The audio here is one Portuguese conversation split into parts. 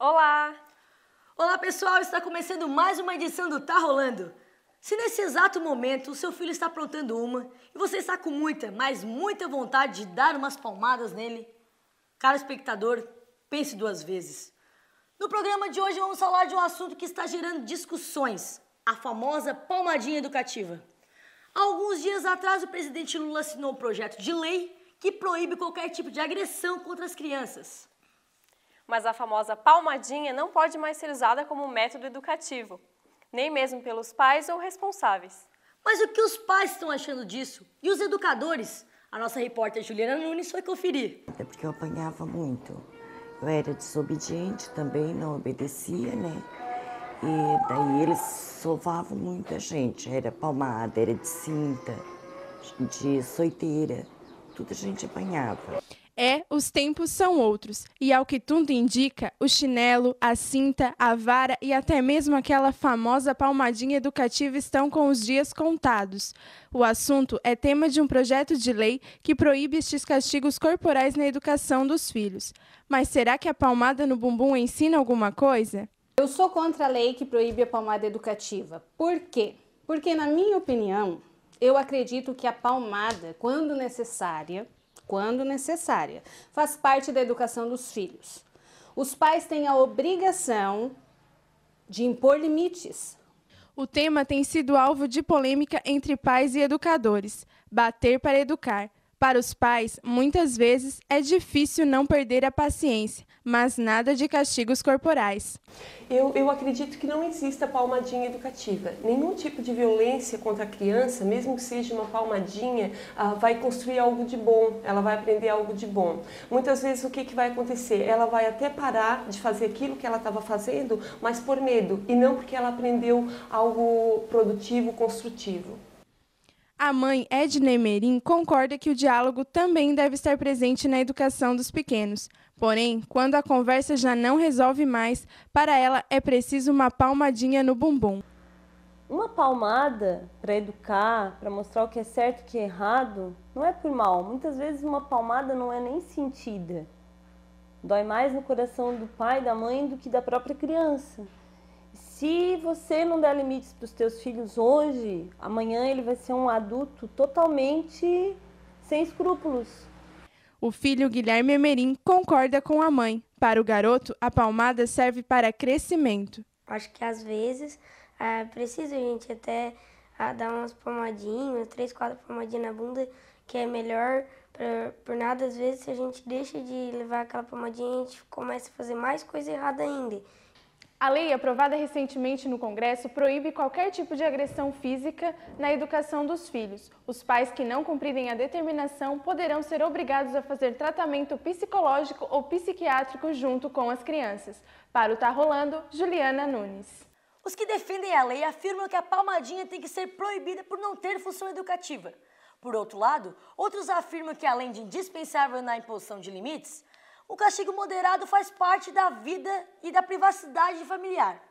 Olá! Olá pessoal, está começando mais uma edição do Tá Rolando. Se nesse exato momento o seu filho está aprontando uma e você está com muita, mas muita vontade de dar umas palmadas nele, caro espectador, pense duas vezes. No programa de hoje vamos falar de um assunto que está gerando discussões, a famosa palmadinha educativa. Há alguns dias atrás o presidente Lula assinou um projeto de lei que proíbe qualquer tipo de agressão contra as crianças. Mas a famosa palmadinha não pode mais ser usada como método educativo, nem mesmo pelos pais ou responsáveis. Mas o que os pais estão achando disso? E os educadores? A nossa repórter Juliana Nunes foi conferir. É porque eu apanhava muito. Eu era desobediente também, não obedecia, né? E daí eles sovavam muita gente. Era palmada, era de cinta, de soiteira. Tudo a gente apanhava. Os tempos são outros, e ao que tudo indica, o chinelo, a cinta, a vara e até mesmo aquela famosa palmadinha educativa estão com os dias contados. O assunto é tema de um projeto de lei que proíbe estes castigos corporais na educação dos filhos. Mas será que a palmada no bumbum ensina alguma coisa? Eu sou contra a lei que proíbe a palmada educativa. Por quê? Porque, na minha opinião, eu acredito que a palmada, quando necessária, faz parte da educação dos filhos. Os pais têm a obrigação de impor limites. O tema tem sido alvo de polêmica entre pais e educadores. Bater para educar. Para os pais, muitas vezes, é difícil não perder a paciência, mas nada de castigos corporais. Eu acredito que não exista palmadinha educativa. Nenhum tipo de violência contra a criança, mesmo que seja uma palmadinha, vai construir algo de bom, ela vai aprender algo de bom. Muitas vezes o que vai acontecer? Ela vai até parar de fazer aquilo que ela estava fazendo, mas por medo, e não porque ela aprendeu algo produtivo, construtivo. A mãe Edna Emerim concorda que o diálogo também deve estar presente na educação dos pequenos. Porém, quando a conversa já não resolve mais, para ela é preciso uma palmadinha no bumbum. Uma palmada para educar, para mostrar o que é certo e o que é errado, não é por mal. Muitas vezes uma palmada não é nem sentida. Dói mais no coração do pai e da mãe do que da própria criança. Se você não der limites para os teus filhos hoje, amanhã ele vai ser um adulto totalmente sem escrúpulos. O filho Guilherme Emerim concorda com a mãe. Para o garoto, a palmada serve para crescimento. Acho que às vezes é preciso a gente até dar umas palmadinhas, 3, 4 palmadinhas na bunda, que é melhor. Por nada, às vezes, se a gente deixa de levar aquela palmadinha, a gente começa a fazer mais coisa errada ainda. A lei aprovada recentemente no Congresso proíbe qualquer tipo de agressão física na educação dos filhos. Os pais que não cumprirem a determinação poderão ser obrigados a fazer tratamento psicológico ou psiquiátrico junto com as crianças. Para o Tá Rolando, Juliana Nunes. Os que defendem a lei afirmam que a palmadinha tem que ser proibida por não ter função educativa. Por outro lado, outros afirmam que, além de indispensável na imposição de limites, o castigo moderado faz parte da vida e da privacidade familiar.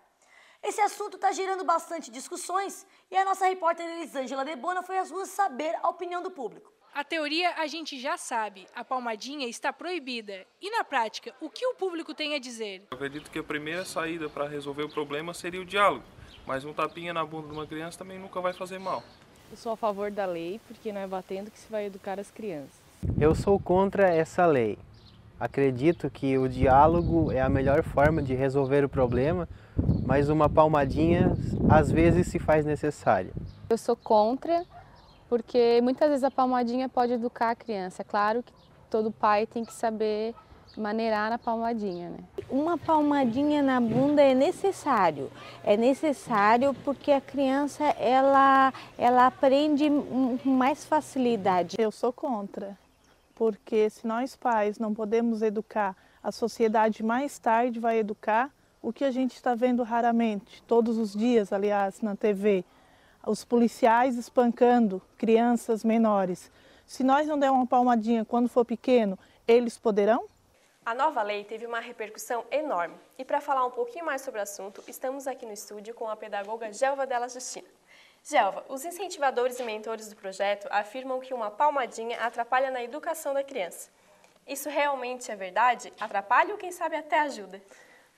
Esse assunto está gerando bastante discussões e a nossa repórter Elisângela Debona foi às ruas saber a opinião do público. A teoria a gente já sabe, a palmadinha está proibida. E na prática, o que o público tem a dizer? Eu acredito que a primeira saída para resolver o problema seria o diálogo, mas um tapinha na bunda de uma criança também nunca vai fazer mal. Eu sou a favor da lei porque não é batendo que se vai educar as crianças. Eu sou contra essa lei. Acredito que o diálogo é a melhor forma de resolver o problema, mas uma palmadinha às vezes se faz necessária. Eu sou contra, porque muitas vezes a palmadinha pode educar a criança. É claro que todo pai tem que saber maneirar na palmadinha, né? Uma palmadinha na bunda é necessário. É necessário porque a criança ela aprende com mais facilidade. Eu sou contra. Porque se nós pais não podemos educar, a sociedade mais tarde vai educar o que a gente está vendo raramente, todos os dias, aliás, na TV. Os policiais espancando crianças menores. Se nós não der uma palmadinha quando for pequeno, eles poderão? A nova lei teve uma repercussão enorme. E para falar um pouquinho mais sobre o assunto, estamos aqui no estúdio com a pedagoga Gelva Della Justina. Gelva, os incentivadores e mentores do projeto afirmam que uma palmadinha atrapalha na educação da criança. Isso realmente é verdade? Atrapalha ou quem sabe até ajuda?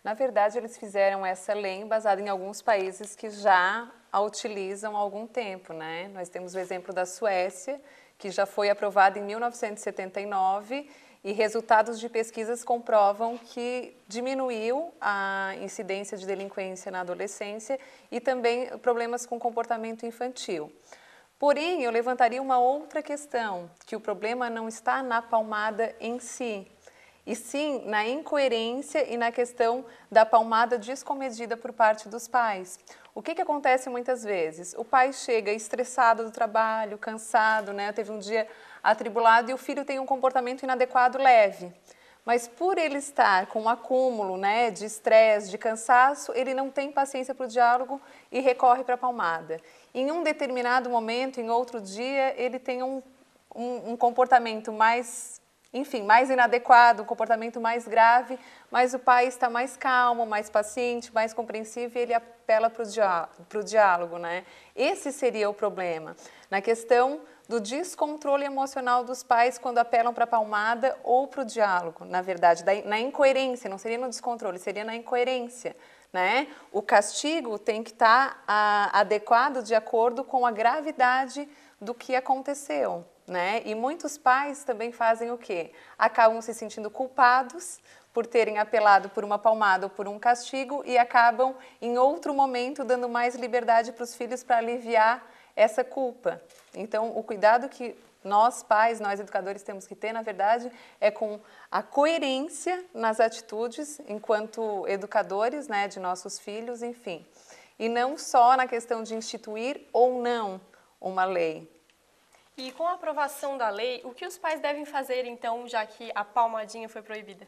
Na verdade, eles fizeram essa lei embasada em alguns países que já a utilizam há algum tempo, né? Nós temos o exemplo da Suécia, que já foi aprovada em 1979, e resultados de pesquisas comprovam que diminuiu a incidência de delinquência na adolescência e também problemas com comportamento infantil. Porém, eu levantaria uma outra questão, que o problema não está na palmada em si, e sim na incoerência e na questão da palmada descomedida por parte dos pais. O que acontece muitas vezes? O pai chega estressado do trabalho, cansado, né? Teve um dia atribulado e o filho tem um comportamento inadequado leve. Mas por ele estar com um acúmulo, né, de estresse, de cansaço, ele não tem paciência para o diálogo e recorre para a palmada. Em um determinado momento, em outro dia, ele tem um comportamento mais, enfim, mais inadequado, um comportamento mais grave, mas o pai está mais calmo, mais paciente, mais compreensivo e ele apela para o diálogo, né? Esse seria o problema, na questão do descontrole emocional dos pais quando apelam para a palmada ou para o diálogo, na verdade, na incoerência, não seria no descontrole, seria na incoerência, né? O castigo tem que estar adequado de acordo com a gravidade do que aconteceu, né? E muitos pais também fazem o quê? Acabam se sentindo culpados por terem apelado por uma palmada ou por um castigo e acabam, em outro momento, dando mais liberdade para os filhos para aliviar essa culpa. Então, o cuidado que nós pais, nós educadores temos que ter, na verdade, é com a coerência nas atitudes enquanto educadores, né, de nossos filhos, enfim. E não só na questão de instituir ou não uma lei. E com a aprovação da lei, o que os pais devem fazer, então, já que a palmadinha foi proibida?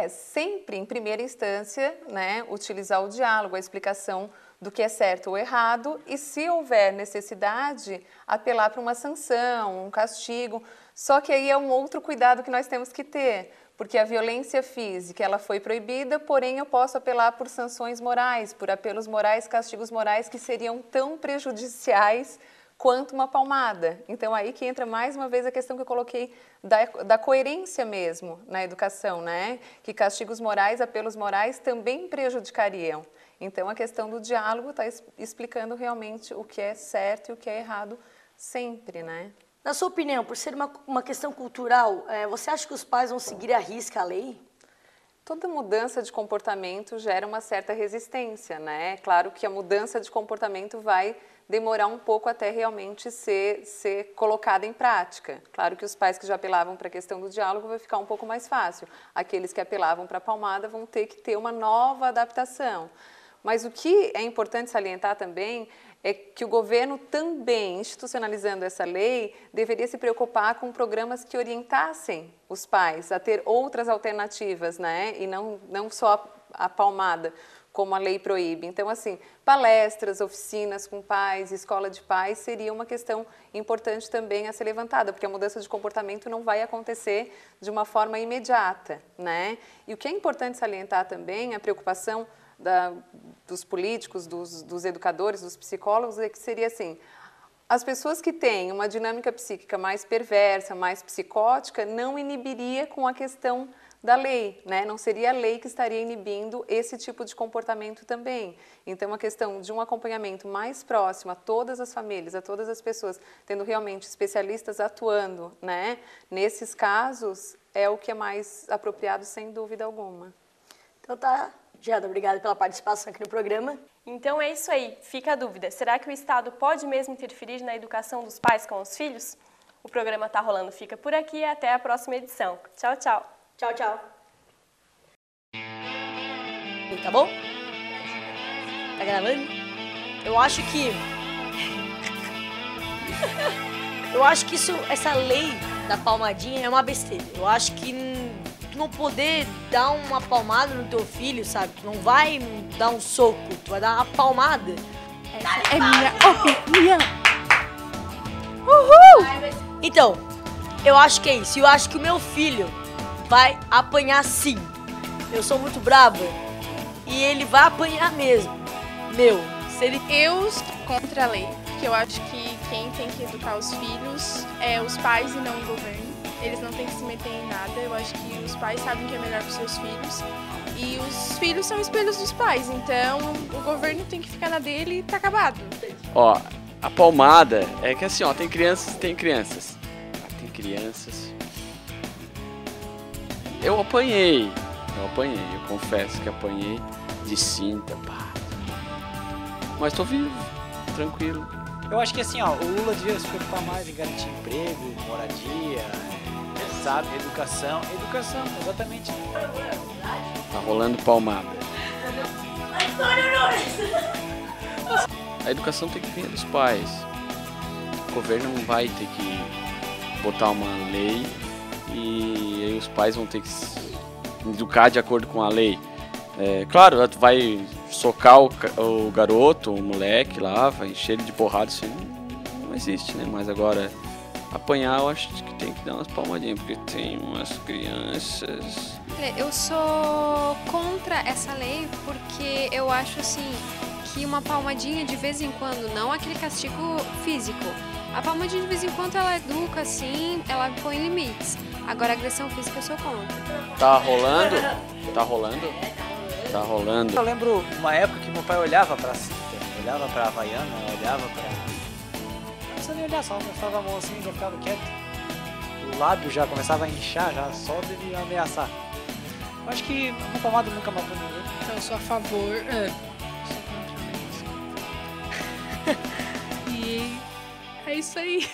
Sempre, em primeira instância, né, utilizar o diálogo, a explicação do que é certo ou errado e, se houver necessidade, apelar para uma sanção, um castigo. Só que aí é um outro cuidado que nós temos que ter, porque a violência física ela foi proibida, porém eu posso apelar por sanções morais, por apelos morais, castigos morais que seriam tão prejudiciais quanto uma palmada. Então, aí que entra mais uma vez a questão que eu coloquei da coerência mesmo na educação, né? Que castigos morais, apelos morais também prejudicariam. Então, a questão do diálogo está explicando realmente o que é certo e o que é errado sempre, né? Na sua opinião, por ser uma questão cultural, você acha que os pais vão seguir à risca a lei? Toda mudança de comportamento gera uma certa resistência, né? Claro que a mudança de comportamento vai demorar um pouco até realmente ser colocada em prática. Claro que os pais que já apelavam para a questão do diálogo vai ficar um pouco mais fácil. Aqueles que apelavam para a palmada vão ter que ter uma nova adaptação. Mas o que é importante salientar também é que o governo também, institucionalizando essa lei, deveria se preocupar com programas que orientassem os pais a ter outras alternativas, né? E não só a palmada, como a lei proíbe. Então, assim, palestras, oficinas com pais, escola de pais, seria uma questão importante também a ser levantada, porque a mudança de comportamento não vai acontecer de uma forma imediata, né? E o que é importante salientar também, a preocupação dos políticos, dos educadores, dos psicólogos, é que seria assim, as pessoas que têm uma dinâmica psíquica mais perversa, mais psicótica, não inibiria com a questão da lei, né? Não seria a lei que estaria inibindo esse tipo de comportamento também. Então, a questão de um acompanhamento mais próximo a todas as famílias, a todas as pessoas, tendo realmente especialistas atuando, né? Nesses casos, é o que é mais apropriado, sem dúvida alguma. Então tá, Giada, obrigada pela participação aqui no programa. Então é isso aí, fica a dúvida, será que o Estado pode mesmo interferir na educação dos pais com os filhos? O programa Tá Rolando fica por aqui e até a próxima edição. Tchau, tchau. Tchau, tchau. Tá bom? Tá gravando? Eu acho que essa lei da palmadinha é uma besteira. Eu acho que tu não poder dar uma palmada no teu filho, sabe? Tu não vai dar um soco, tu vai dar uma palmada. Essa é minha opinião. Uhul! Então, eu acho que é isso. Eu acho que o meu filho vai apanhar sim. Eu sou muito brava e ele vai apanhar mesmo. Eu estou contra a lei, porque eu acho que quem tem que educar os filhos é os pais e não o governo. Eles não têm que se meter em nada. Eu acho que os pais sabem o que é melhor para os seus filhos E os filhos são espelhos dos pais, então o governo tem que ficar na dele e tá acabado. Ó, a palmada é que assim, ó, tem crianças e tem crianças. Tem crianças. Eu apanhei, eu confesso que apanhei de cinta, pá. Mas tô vivo, tranquilo. Eu acho que assim, ó, o Lula devia se preocupar mais em garantir emprego, moradia, sabe, educação, exatamente. Tá rolando palmada. A educação tem que vir dos pais. O governo não vai ter que botar uma lei e aí os pais vão ter que se educar de acordo com a lei. Claro, tu vai socar o garoto, o moleque lá, vai encher ele de porrada, isso não existe, né? Mas agora, apanhar eu acho que tem que dar umas palmadinhas, porque tem umas crianças... Eu sou contra essa lei porque eu acho assim que uma palmadinha de vez em quando, não aquele castigo físico, a palmadinha de vez em quando ela educa assim, ela põe limites. Agora a agressão física eu sou contra. Tá rolando? Tá rolando? Tá rolando. Eu lembro uma época que meu pai olhava pra cinta, olhava pra Havaiana, olhava pra... Não precisa nem olhar, só mostrava a mão assim e já ficava quieto. O lábio já começava a inchar, já só de ameaçar. Eu acho que uma palmada nunca matou ninguém. Então eu sou a favor... Sou contra. E é isso aí.